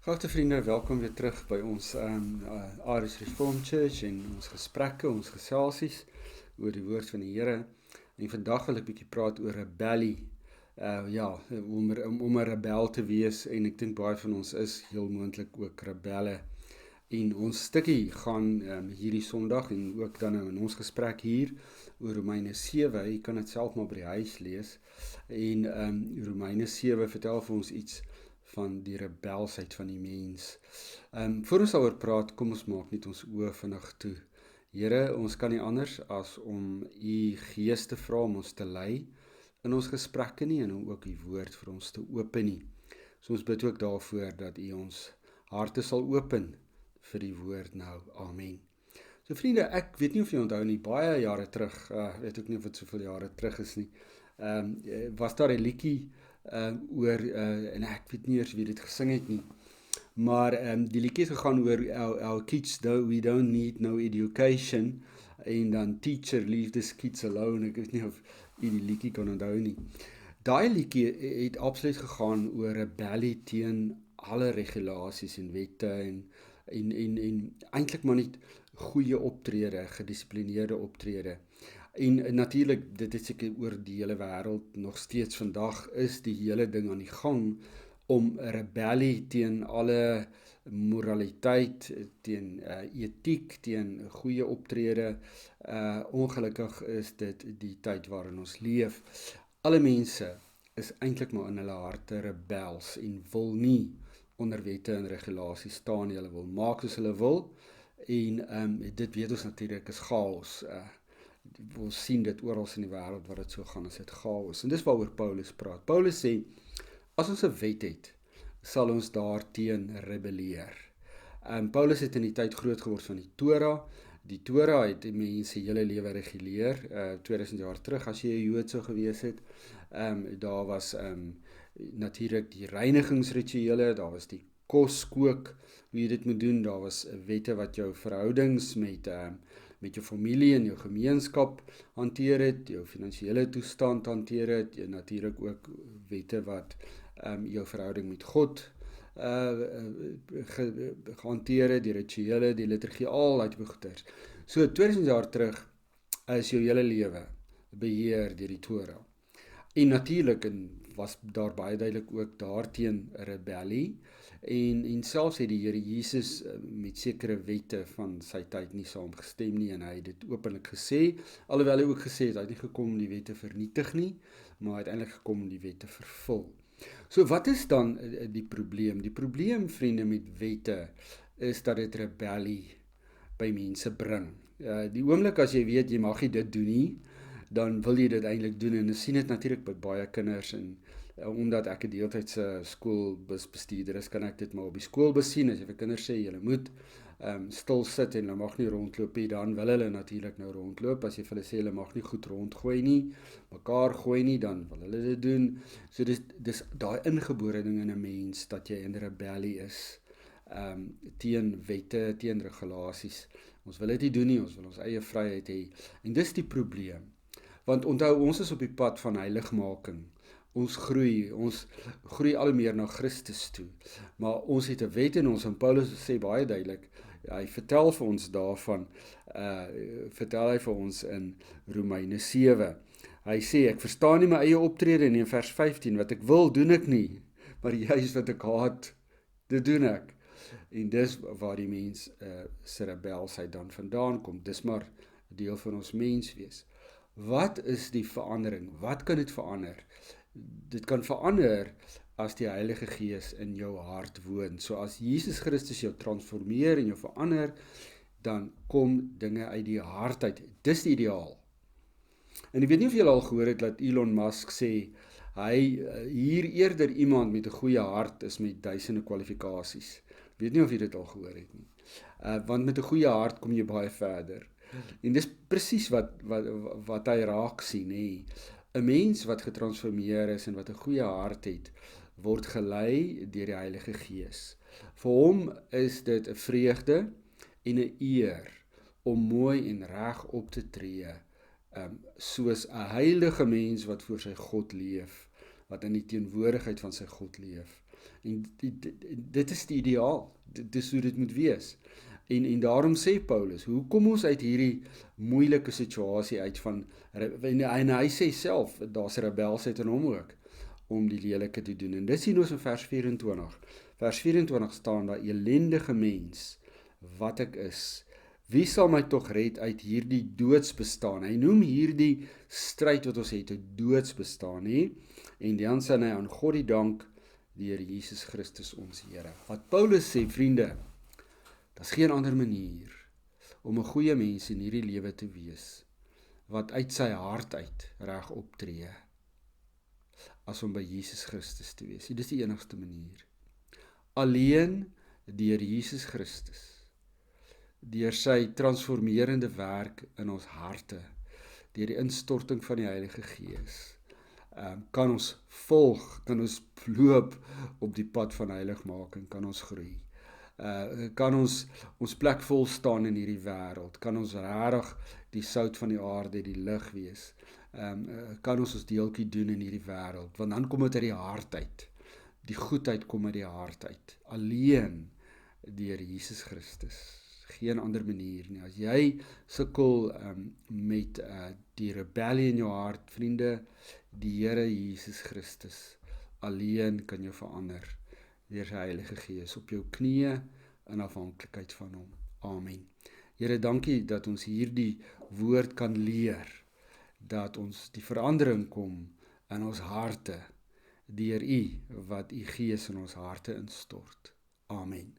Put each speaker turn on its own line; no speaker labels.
Geagte vriende, welkom weer terug by ons Aries Reformed Church en ons gesprekke, ons geselsies oor die woord van die Here. En vandag wil ek bietjie praat oor rebellie. Om 'n rebel te wees, en ek dink baie van ons is heel moontlik ook rebelle. En ons stukkie gaan hierdie Sondag en ook dan nou in ons gesprek hier oor Romeine 7. Jy kan dit self maar by die huis lees. En Romeine 7 vertel vir ons iets van die rebelsheid van die mens. Voor ons daaroor praat, kom ons maak net ons oë vinnig toe. Here, ons kan nie anders as om u Gees te vra om ons te lei in ons gesprekke nie, en om ook u woord vir ons te open nie. So ons bid ook daarvoor dat u ons harte sal open vir die woord nou. Amen. So vriende, ek weet nie of jy onthou nie, baie jare terug, weet ook nie of dit soveel jare terug is nie, was daar 'n liedjie oor, en ek weet nie eers wie dit gesing het nie, maar die liedjie het gegaan oor our kids, we don't need no education, en dan teacher, leave the kids alone. Ek weet nie of jy die liedjie kan onthou nie. Daai liedjie het absoluut gegaan oor rebellie teen alle regulasies en wette en eintlik maar net goeie optrede, gedissiplineerde optrede. En natuurlik, dit is seker oor die hele wêreld nog steeds vandag, is die hele ding aan die gang om 'n rebellie teen alle moraliteit, teen etiek, teen goeie optrede. Ongelukkig is dit die tyd waarin ons leef. Alle mense is eintlik maar in hulle harte rebels en wil nie onder wette en regulasies staan nie. Hulle wil maak soos hulle wil, en dit weet ons natuurlik is chaos. Ons sien dit oral in die wêreld wat dit so gaan, as dit chaos. En dis waaroor Paulus praat. Paulus sê, as ons 'n wet het, sal ons daarteen rebelleer. Paulus het in die tyd groot geword van die Torah. Die Torah het die mense hele lewe reguleer, 2000 jaar terug, as jy 'n Jood sou gewees het. Daar was natuurlik die reinigingsrituele, daar was die koskook, hoe jy dit moet doen, daar was wette wat jou verhoudings met jou familie en jou gemeenskap hanteer het, jou finansiële toestand hanteer het, en natuurlik ook wette wat jou verhouding met God gehanteer het, die rituele, die liturgie, al uit begoeders. So 2000 jaar terug is jou hele lewe beheer deur die Torah. En natuurlik was daar baie duidelik ook daarteen rebellie, en selfs het die Here Jesus met sekere wette van sy tyd nie saamgestem nie, en hy het dit openlik gesê, alhoewel hy ook gesê het, hy het nie gekom om die wette vernietig nie, maar uiteindelik gekom om die wette vervul. So wat is dan die probleem? Die probleem, vriende, met wette is dat dit rebellie by mense bring. Die oomblik as jy weet, jy mag nie dit doen nie, dan wil jy dit eintlik doen, en ons sien dit natuurlik by baie kinders, en omdat ek 'n deeltydse skoolbusbestuurder is, kan ek dit maar op die skoolbus sien. As jy vir kinders sê, julle moet stil sit en hulle mag nie rondloop nie, dan wil hulle natuurlik nou rondloop. As jy vir hulle sê, hulle mag nie goed rondgooi nie, mekaar gooi nie, dan wil hulle dit doen. So dis daai ingebore ding in 'n mens, dat jy in rebellie is, teen wette, teen regulasies. Ons wil dit nie doen nie, ons wil ons eie vryheid hê, en dis die probleem. Want onthou, ons is op die pad van heiligmaking. Ons groei al meer na Christus toe. Maar ons het 'n wet in ons, en Paulus sê baie duidelik, hy vertel vir ons daarvan, vertel hy vir ons in Romeine 7. Hy sê, ek verstaan nie my eie optrede nie, in vers 15, wat ek wil, doen ek nie, maar juist wat ek haat, dit doen ek. En dis waar die mens se rebelsheid dan vandaan kom. Dis maar 'n deel van ons menswees. Wat is die verandering? Wat kan dit verander? Dit kan verander as die Heilige Gees in jou hart woon. So as Jesus Christus jou transformeer en jou verander, dan kom dinge uit die hart uit. Dis die ideaal. En ek weet nie of julle al gehoor het dat Elon Musk sê, hy hier eerder iemand met 'n goeie hart is met duisende kwalifikasies. Ek weet nie of jy dit al gehoor het nie. Want met 'n goeie hart kom jy baie verder. En dis presies wat hy raak sien, hè. 'n Mens wat getransformeer is en wat 'n goeie hart het, word gelei deur die Heilige Gees. Vir hom is dit 'n vreugde en 'n eer om mooi en reg op te tree, soos 'n heilige mens wat voor sy God leef, wat in die teenwoordigheid van sy God leef. En dit is die ideaal, dit is hoe dit moet wees. En daarom sê Paulus, hoe kom ons uit hierdie moeilike situasie uit en hy sê self, daar's rebelsheid in hom ook, om die lelike te doen. En dit sien ons in vers 24. Vers 24 staan daar, elendige mens, wat ek is, wie sal my tog red uit hierdie doodsbestaan? Hy noem hierdie stryd wat ons het, 'n doodsbestaan, hè? En dan sê hy aan God die dank, deur Jesus Christus ons Here. Wat Paulus sê, vriende, daar's geen ander manier om 'n goeie mens in hierdie lewe te wees, wat uit sy hart uit reg optree, as om by Jesus Christus te wees. Dit is die enigste manier. Alleen deur Jesus Christus, deur sy transformerende werk in ons harte, deur die instorting van die Heilige Gees, kan ons volg, kan ons loop op die pad van heiligmaking, kan ons groei. Kan ons plek vol staan in hierdie wêreld, kan ons regtig die sout van die aarde, die lig wees, kan ons deeltjie doen in hierdie wêreld, want dan kom dit uit die hart uit, die goedheid kom uit die hart uit, alleen deur Jesus Christus, geen ander manier nie. As jy sukkel met die rebellie in jou hart, vriende, die Here Jesus Christus alleen kan jou verander deur sy Heilige Gees, op jou knieë in afhanklikheid van hom. Amen. Here, dankie dat ons hierdie woord kan leer, dat ons die verandering kom in ons harte deur U, wat U Gees in ons harte instort. Amen.